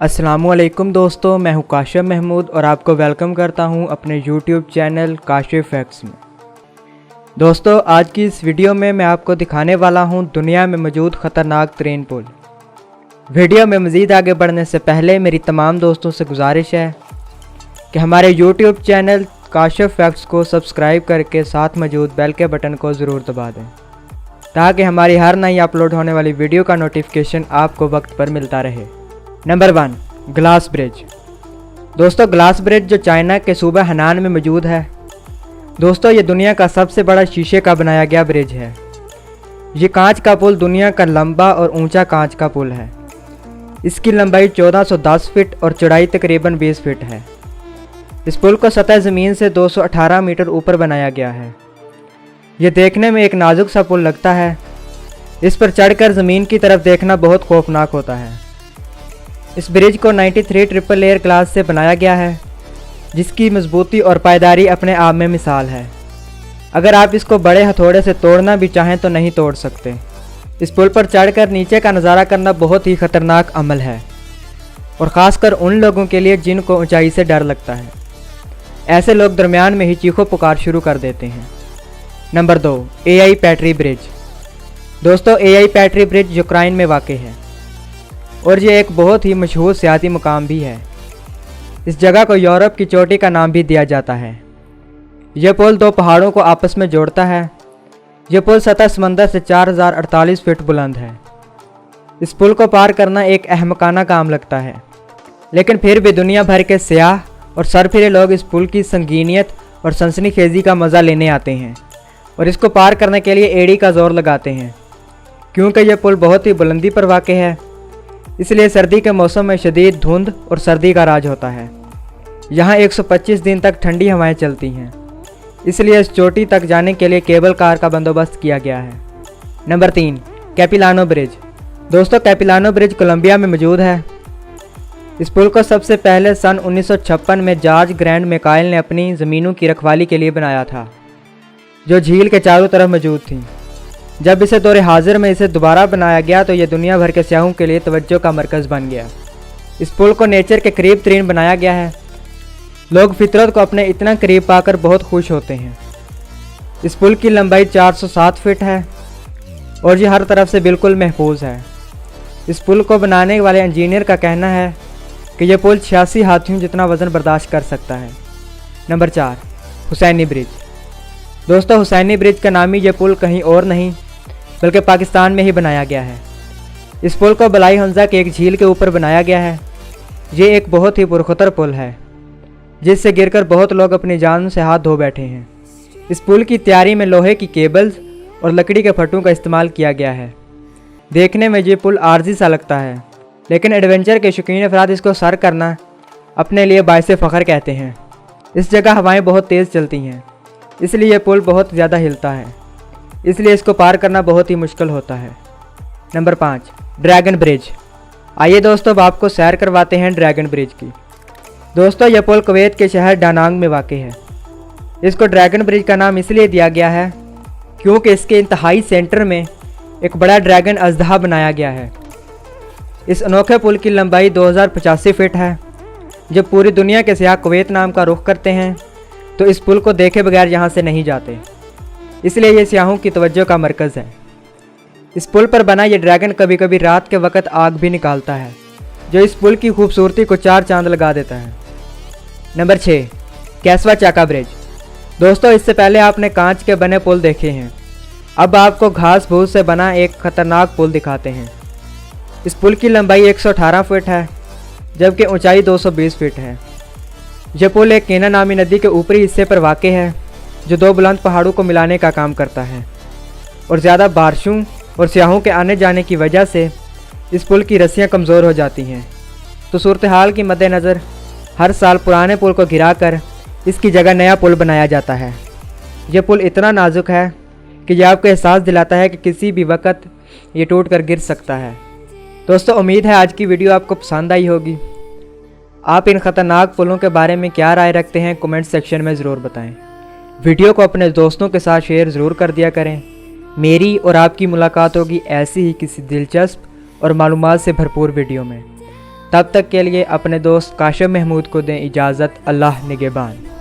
अस्सलामुअलैकुम दोस्तों, मैं हूं काशिफ महमूद और आपको वेलकम करता हूं अपने यूट्यूब चैनल काशिफ फैक्ट्स में। दोस्तों, आज की इस वीडियो में मैं आपको दिखाने वाला हूं दुनिया में मौजूद ख़तरनाक तरीन पुल। वीडियो में मज़ीद आगे बढ़ने से पहले मेरी तमाम दोस्तों से गुजारिश है कि हमारे यूट्यूब चैनल काशिफ फैक्ट्स को सब्सक्राइब करके साथ मौजूद बेल के बटन को ज़रूर दबा दें ताकि हमारी हर नई अपलोड होने वाली वीडियो का नोटिफिकेशन आपको वक्त पर मिलता रहे। Number 1, glass bridge. दोस्तों, ग्लास ब्रिज जो चाइना के सूबा हनान में मौजूद है। दोस्तों, ये दुनिया का सबसे बड़ा शीशे का बनाया गया ब्रिज है। ये कांच का पुल दुनिया का लंबा और ऊंचा कांच का पुल है। इसकी लंबाई 1410 फीट और चौड़ाई तकरीबन 20 फीट है। इस पुल को सतह ज़मीन से 218 मीटर ऊपर बनाया गया है। ये देखने में एक नाजुक सा पुल लगता है। इस पर चढ़कर ज़मीन की तरफ देखना बहुत खौफनाक होता है। इस ब्रिज को 93 ट्रिपल लेयर ग्लास से बनाया गया है, जिसकी मजबूती और पायदारी अपने आप में मिसाल है। अगर आप इसको बड़े हथौड़े से तोड़ना भी चाहें तो नहीं तोड़ सकते। इस पुल पर चढ़कर नीचे का नज़ारा करना बहुत ही ख़तरनाक अमल है, और ख़ासकर उन लोगों के लिए जिनको ऊंचाई से डर लगता है। ऐसे लोग दरमियान में ही चीखो पुकार शुरू कर देते हैं। Number 2, AI Petri bridge. दोस्तों, AI पैट्री ब्रिज यूक्रेन में वाक़ है और ये एक बहुत ही मशहूर सियाती मुकाम भी है। इस जगह को यूरोप की चोटी का नाम भी दिया जाता है। यह पुल दो पहाड़ों को आपस में जोड़ता है। यह पुल सतह समंदर से 4048 फीट बुलंद है। इस पुल को पार करना एक अहमकाना काम लगता है, लेकिन फिर भी दुनिया भर के सियाह और सरफिरे लोग इस पुल की संगीनियत और सनसनीखेज़ी का मज़ा लेने आते हैं और इसको पार करने के लिए एड़ी का ज़ोर लगाते हैं। क्योंकि यह पुल बहुत ही बुलंदी पर वाक़ है, इसलिए सर्दी के मौसम में शदीद धुंध और सर्दी का राज होता है। यहाँ 125 दिन तक ठंडी हवाएं चलती हैं, इसलिए इस चोटी तक जाने के लिए केबल कार का बंदोबस्त किया गया है। Number 3, Capilano bridge. दोस्तों, कैपिलानो ब्रिज कोलंबिया में मौजूद है। इस पुल को सबसे पहले सन 1956 में जॉर्ज ग्रैंड मैकाइल ने अपनी ज़मीनों की रखवाली के लिए बनाया था, जो झील के चारों तरफ मौजूद थी। जब इसे दौरे हाजिर में इसे दोबारा बनाया गया तो यह दुनिया भर के सियाहों के लिए तवज्जो का मरकज़ बन गया। इस पुल को नेचर के करीब तरीन बनाया गया है। लोग फितरत को अपने इतना करीब पाकर बहुत खुश होते हैं। इस पुल की लंबाई 407 फीट है और ये हर तरफ से बिल्कुल महफूज है। इस पुल को बनाने वाले इंजीनियर का कहना है कि यह पुल 86 हाथियों जितना वज़न बर्दाश्त कर सकता है। Number 4, Hussaini bridge. दोस्तों, हुसैनी ब्रिज का नामी यह पुल कहीं और नहीं बल्कि पाकिस्तान में ही बनाया गया है। इस पुल को बलाई हमजा के एक झील के ऊपर बनाया गया है। ये एक बहुत ही पुरखतर पुल है, जिससे गिरकर बहुत लोग अपनी जान से हाथ धो बैठे हैं। इस पुल की तैयारी में लोहे की केबल्स और लकड़ी के फट्टों का इस्तेमाल किया गया है। देखने में ये पुल आर्जी सा लगता है, लेकिन एडवेंचर के शौकीन अफराद इसको सर करना अपने लिए बाइसे फ़ख्र कहते हैं। इस जगह हवाएं बहुत तेज़ चलती हैं, इसलिए यह पुल बहुत ज़्यादा हिलता है, इसलिए इसको पार करना बहुत ही मुश्किल होता है। Number 5, dragon bridge. आइए दोस्तों, अब आपको सैर करवाते हैं ड्रैगन ब्रिज की। दोस्तों, यह पुल कुवैत के शहर डानांग में वाक़ है। इसको ड्रैगन ब्रिज का नाम इसलिए दिया गया है क्योंकि इसके इंतहाई सेंटर में एक बड़ा ड्रैगन अजदहा बनाया गया है। इस अनोखे पुल की लंबाई 2085 फीट है। जब पूरी दुनिया के सियाह कुवैत नाम का रुख करते हैं तो इस पुल को देखे बगैर यहाँ से नहीं जाते, इसलिए ये सियाहों की तवज्जो का मरकज़ है। इस पुल पर बना ये ड्रैगन कभी कभी रात के वक्त आग भी निकालता है, जो इस पुल की खूबसूरती को 4 चांद लगा देता है। नंबर 6, कैसवा चाका ब्रिज। दोस्तों, इससे पहले आपने कांच के बने पुल देखे हैं, अब आपको घास फूस से बना एक ख़तरनाक पुल दिखाते हैं। इस पुल की लंबाई 118 फीट है, जबकि ऊंचाई 220 फीट है। यह पुल एक केना नामी नदी के ऊपरी हिस्से पर वाक़ है, जो 2 बुलंद पहाड़ों को मिलाने का काम करता है, और ज़्यादा बारिशों और सियाहों के आने जाने की वजह से इस पुल की रस्सियाँ कमज़ोर हो जाती हैं। तो सूरत हाल के मद्देनज़र हर साल पुराने पुल को गिराकर इसकी जगह नया पुल बनाया जाता है। यह पुल इतना नाजुक है कि यह आपको एहसास दिलाता है कि किसी भी वक्त ये टूट कर गिर सकता है। दोस्तों, उम्मीद है आज की वीडियो आपको पसंद आई होगी। आप इन ख़तरनाक पुलों के बारे में क्या राय रखते हैं, कमेंट सेक्शन में ज़रूर बताएं। वीडियो को अपने दोस्तों के साथ शेयर ज़रूर कर दिया करें। मेरी और आपकी मुलाकात होगी ऐसी ही किसी दिलचस्प और मालूमात से भरपूर वीडियो में। तब तक के लिए अपने दोस्त काशिफ महमूद को दें इजाज़त। अल्लाह निगहबान।